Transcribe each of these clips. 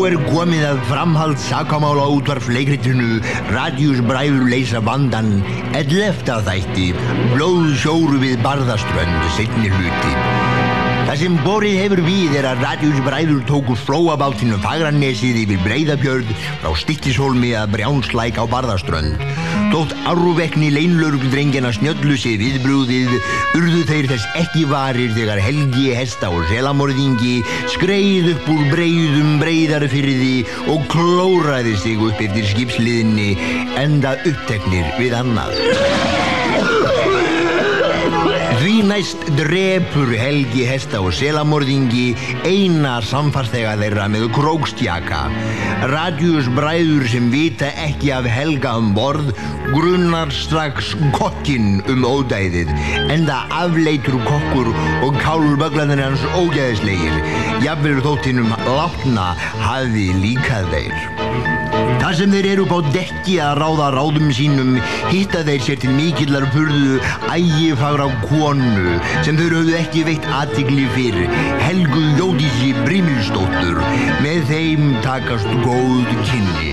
komið að framhald sakamála útvarpsleikritinu Radíus bræður leysa vandan 11. þætti Blóðsjór við Barðaströnd seinni hluti. Það sem borið hefur við að Radíus bræður tóku flóabátinn Fagranesið yfir Breiðafjörð frá Stykkishólmi að Brjánslæk á Barðaströnd. Þótt árvekni leinlögregldrengjanna snjöllu sig viðbrúðið urðu þeir þess ekki varir þegar Helgi hesta og selamorðingi skreið upp úr breiðum Breiðarfirði og klóraði sig upp eftir skipsliðinni enda uppteknir við annað. Því næst drepur Helgi hesta og selamorðingi eina samfarþega þeirra með krókstjaka. Radíus bræður sem vita ekki af Helga borð grunnar strax kokkinn ódæðið, enda afleitur kokkur og kálbögglarnir hans ógeðslegir, jafnvel þótt hinum látna hafi líkað þeir. Það sem þeir eru upp á dekki að ráða ráðum sínum hitta þeir sér til mikillar furðu ægifagra konu sem þeir höfðu ekki veitt athygli fyrir, Helgu Jódísi Brimilsdóttur. Með þeim takast góð kynni.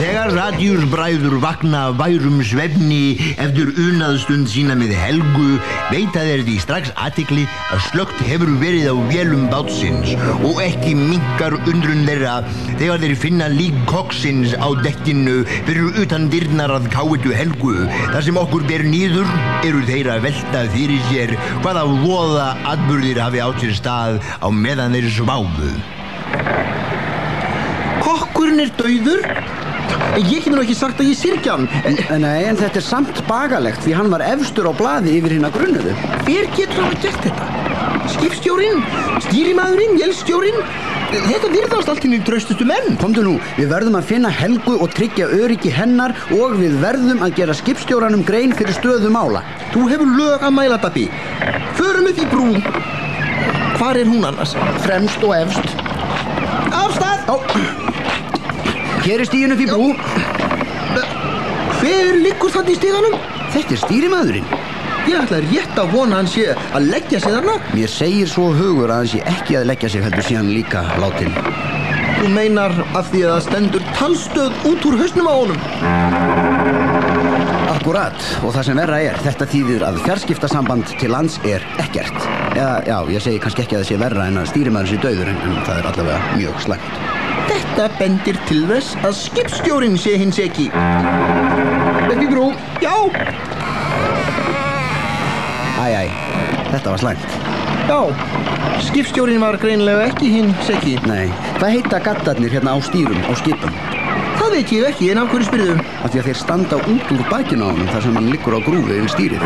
Þegar Radíus bræður vakna af værum svefni eftir unaðstund sína með Helgu veita þeir því strax athygli að slökkt hefur verið á vélum bátsins og ekki minnkar undrun þeirra þegar þeir finna lík kokksins á dekkinu fyrir utan dyrnar að káetu Helgu. Það sem okkur ber niður eru þeir að velta fyrir sér hvaða voða atburðir hafi átt sér stað á meðan þeir sváfu. Kokkurinn dauður? Ég hef nú ekki sagt að ég syrgja hann. Nei, en þetta samt bagalegt því hann var efstur á blaði yfir hina grunnuðu. Hver getur hafa gert þetta? Skipstjórinn? Stýrimaðurinn? Vélstjórinn? Þetta virðast allt hinir traustustu menn. Komdu nú, við verðum að finna Helgu og tryggja öryggi hennar og við verðum að gera skipstjóranum grein fyrir stöðu mála. Þú hefur lög að mæla, Dabbi. Förum upp í brú. Hvar er hún annars? Fremst og efst. Af stað! Ó. Hér er stíginn upp í brú. Hver liggur þarna í stiganum? Þetta er stýrimaðurinn. Ég ætla rétt að vona hann sé að leggja sig þarna. Mér segir svo hugur að hann sé ekki að leggja sig heldur sé hann líka látin. Þú meinar af því að það stendur talstöð út úr hausnum á honum. Akkurat, og það sem verra er, þetta þýðir að fjarskiptasamband til lands er ekkert. Eða, já, ég segi kannski ekki að það sé verra en að stýrimaðurinn sé dauður, en það er allavega mjög slæmt. Þetta bendir til þess að skipstjórinn sé hins ekki. Upp í brú. Já. Æ, þetta var slæmt. Já, skipstjórinn var greinilega ekki hins ekki. Nei, hvað heita gaddarnir hérna á stýrum, á skipum? Það veit ég ekki, en af hverju spyrðu? Af því að þeir standa út úr bakinu á honum þar sem hann liggur á grúfi yfir stýrið.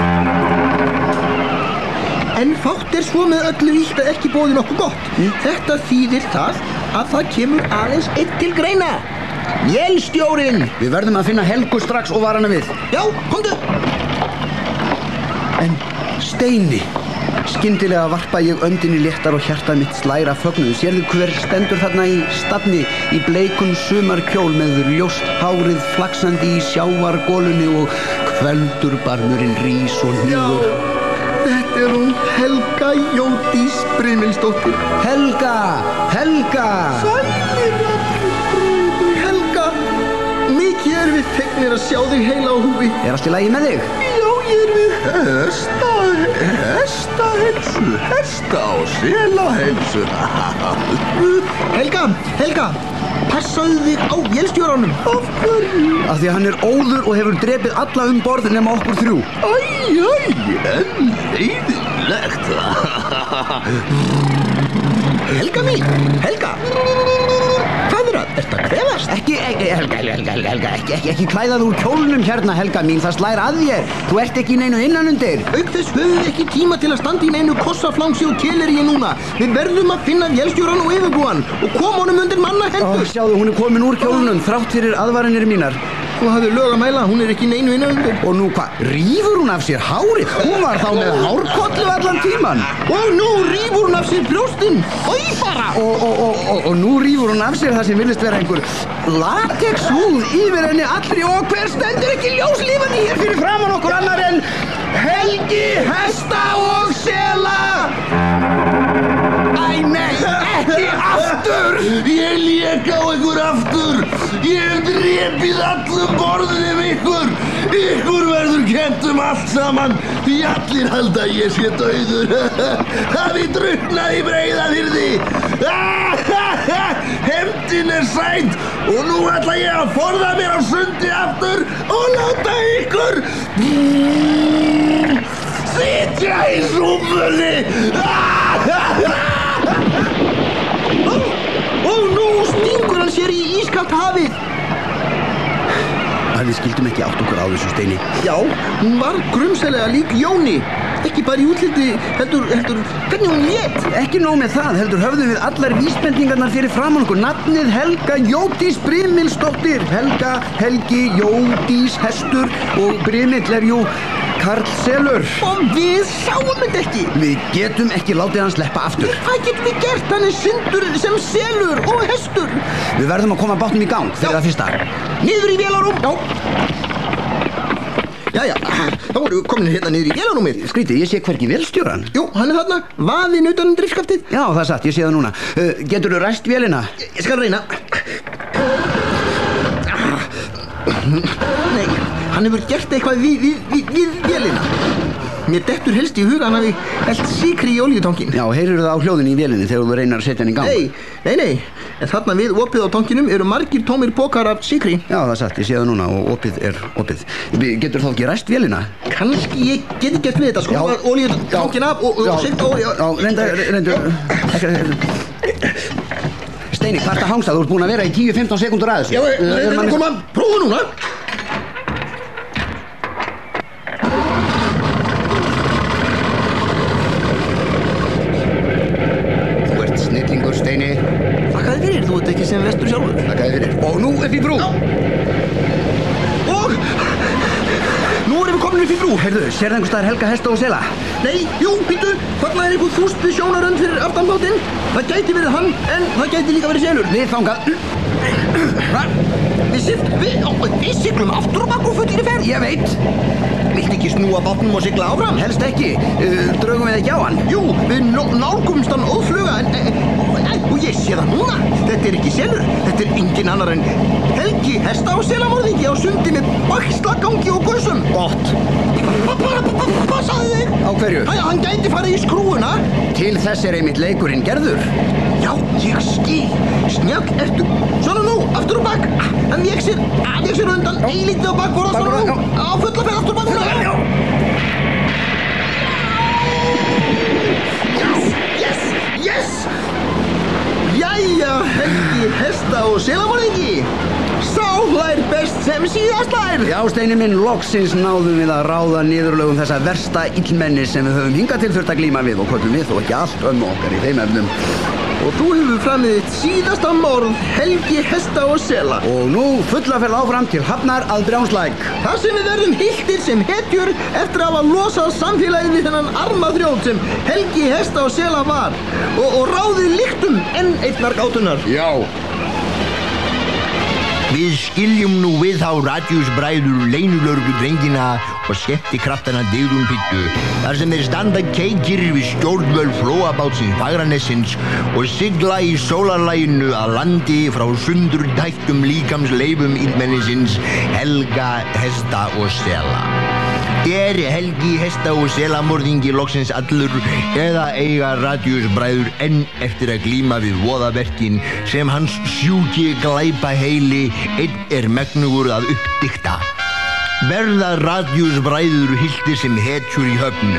En fátt er svo með öllu illt að ekki boði nokkuð gott. Þetta þýðir það að það kemur aðeins einn til greina. Vélstjórinn! Við verðum að finna Helgu strax og vara hana við. Já, komdu! En Steini, skyndilega varpa ég öndinni léttar og hjartað mitt slæra fögnuðu. Sérðu hver stendur þarna í stafni í bleikum sumarkjól með ljóst hárið flaksandi í sjávargólunni og kvöldurbarmurinn rís og hnígur. Þetta er hún Helga Jódís Brimilsdóttir. Helga! Helga! Sælir allir Helga! Mikið er við fegnir að sjá þig heila á húfi. Er allt í lagi með þig? Já, ég er við hesta og selaheilsu. Helga, passaðu þig á vélstjóranum. Af hverju? Af því að hann er óður og hefur drepið alla borð nema okkur þrjú. En leiðilegt. Helga mín, Helga. Hvað er það? Ertu að kvefast? Helga, ekki klæðað úr kjólnum hérna, Helga mín, það slær að þér. Þú ert ekki í neinu innanundir. Auk þess höfum við ekki tíma til að standa í neinu kossaflangsi og keleríi núna. Við verðum að finna vélstjóran og yfirbúan og koma honum undir manna hendur. Sjáðu, hún er komin úr kjólnum, þrátt fyrir aðvaranir mínar. Þú hafði lög að mæla, hún er ekki í neinu innanundir. Og nú hvað, rífur hún af sér hárið? Hún var þá með hárkollu allan tíman. Og nú rífur hún af sér brjóstin. Oj bara! Og nú rífur hún af sér það sem virðist vera einhver latexhúð yfir henni allri og hver stendur ekki ljóslífandi hér fyrir framan okkur annar en Helgi hesta og sela. Æ, nei, Ekki aftur! Ég lék á ykkur aftur. Ég hef drepið allum borðum ykkur. Ykkur verður kennt allt saman. Því allir halda að ég sé dauður. Hafi drukknað í Breiðafirði. Hefndin sæt og nú ætla ég að forða mér á sundi aftur og láta ykkur sitja í súpunni. Og nú stingur hann sér í ískalt hafið. Að við skildum ekki átt okkur á þessu, Steini. Já, hún var grumsælega lík Jóni. Ekki bara í útliti, heldur, hvernig hún lét. Ekki nóg með það, heldur höfðum við allar vísbendingarnar fyrir framan okkur. Nafnið Helga Jódís Brimilsdóttir. Helga, Helgi, Jódís, hestur og Brimill jú Karl Selur. Og við sáum þetta ekki. Við getum ekki látið hann sleppa aftur. Hvað getum við gert? Hann syndur sem selur og hestur. Við verðum að koma bátnum í gang fyrir það fyrsta. Niður í vélarúm. Jæja, þá vorum við komin hérna niður í vélarúmið. Skrítið, ég sé hvergi vélstjóran. Jú, hann þarna, vaðinn utan driftskaftið. Já, það er satt, ég sé það núna. Geturðu ræst vélina? Ég skal reyna. Nei, hann hefur gert eitthvað við vélina. Mér dettur helst í huga hann hafi hellt sykri í olíutankin. Já, heyrirðu það á hljóðinu í vélinni þegar þú reynir að setja hann í gang? Nei. En þarna við opið á tankinum eru margir tómir pokar af sykri. Já, það er satt, ég sé það núna og opið er opið. Getur þá ekki ræst vélina? Kannski ég geti gert við þetta, skrúfa olíutankin af og sigta olíu. Já, reyndu. Steini, hvað ertu að hangsa? Þú ert búin að vera í 10-15 sekúndur að þessu. Já, þetta koma, prófa núna. Steini. Þakkaði fyrir, þú ert ekki sem vestur sjálfur. Þakkaði fyrir. Og nú upp í brú. Já. Og nú erum við komin upp í brú. Heyrðu, sérðu einhvers staðar Helga, hesta og sela? Nei, jú, býttu. Þarna er einhver þúst við sjónarönd fyrir aftan bátinn. Það gæti verið hann, en það gæti líka verið selur. Við þangað. Við siglum aftur og bakk og fullir í ferð. Ég veit. Viltu ekki snúa bátnum og sigla áfram? Helst ekki. Draugum við ekki á hann? Jú, við nálgumst hann óðfluga, og ég sé það núna. Þetta er ekki selur. Þetta er engin annar en Helgi, hesta og selamorðingi á sundi með bakslagangi og gussum. Gott. Passaðu þig. Á hverju? Hann gæti farið í skrúuna. Til þess er einmitt leikurinn gerður. Já, ég skil. Snjall ertu. Svona nú, aftur og bakk. Hann vék sér undan. Eilítið á bakborða. Svona nú. Á fulla ferð aftur og bakk. Yes! Jæja, Helgi, hesta og selamorðingi. Sá hlær best sem síðast hlær. Já, Steini minn, loksins náðum við að ráða niðurlögum þessa versta illmenni sem við höfum hingað til þurft að glíma við og köllum við þó ekki allt okkar í þeim efnum. Og þú hefur framið þitt síðasta morð, Helgi, hesta og sela. Og nú fullaferð áfram til Hafnar að Brjánslæk. Þar sem við verðum hylltir sem hetjur eftir að hafa losað samfélagið við þennan armaþrjót sem Helgi, hesta og sela var. Og ráðið lyktum enn einnar gátunar. Já. Við skiljum nú við þá radíusbræður leynulögregludrengina og skemmtikraftana Digðum Pittu þar sem þeir standa keikir við stjórnvöld flóabátsins Fagranessins og sigla í sólarlaginu að landi frá sundurtættum líkamsleifum illmennisins Helga, hesta og sela. Er Helgi, hesta og selamorðingi loksins allur eða eiga radíusbræður enn eftir að glíma við voðaverkin sem hans sjúki glæpaheili einn er megnugur að uppdikta? Verða radíusbræður hylltir sem hetjur í höfn?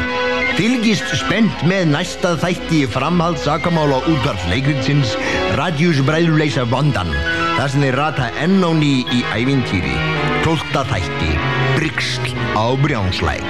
Fylgist spennt með næsta þætti í framhald sakamála útvarpsleikritsins Radíusbræður leysa vandann þar sem þeir rata enn á ný í ævintýri. 12. þætti, Brigsl á Brjánslæk.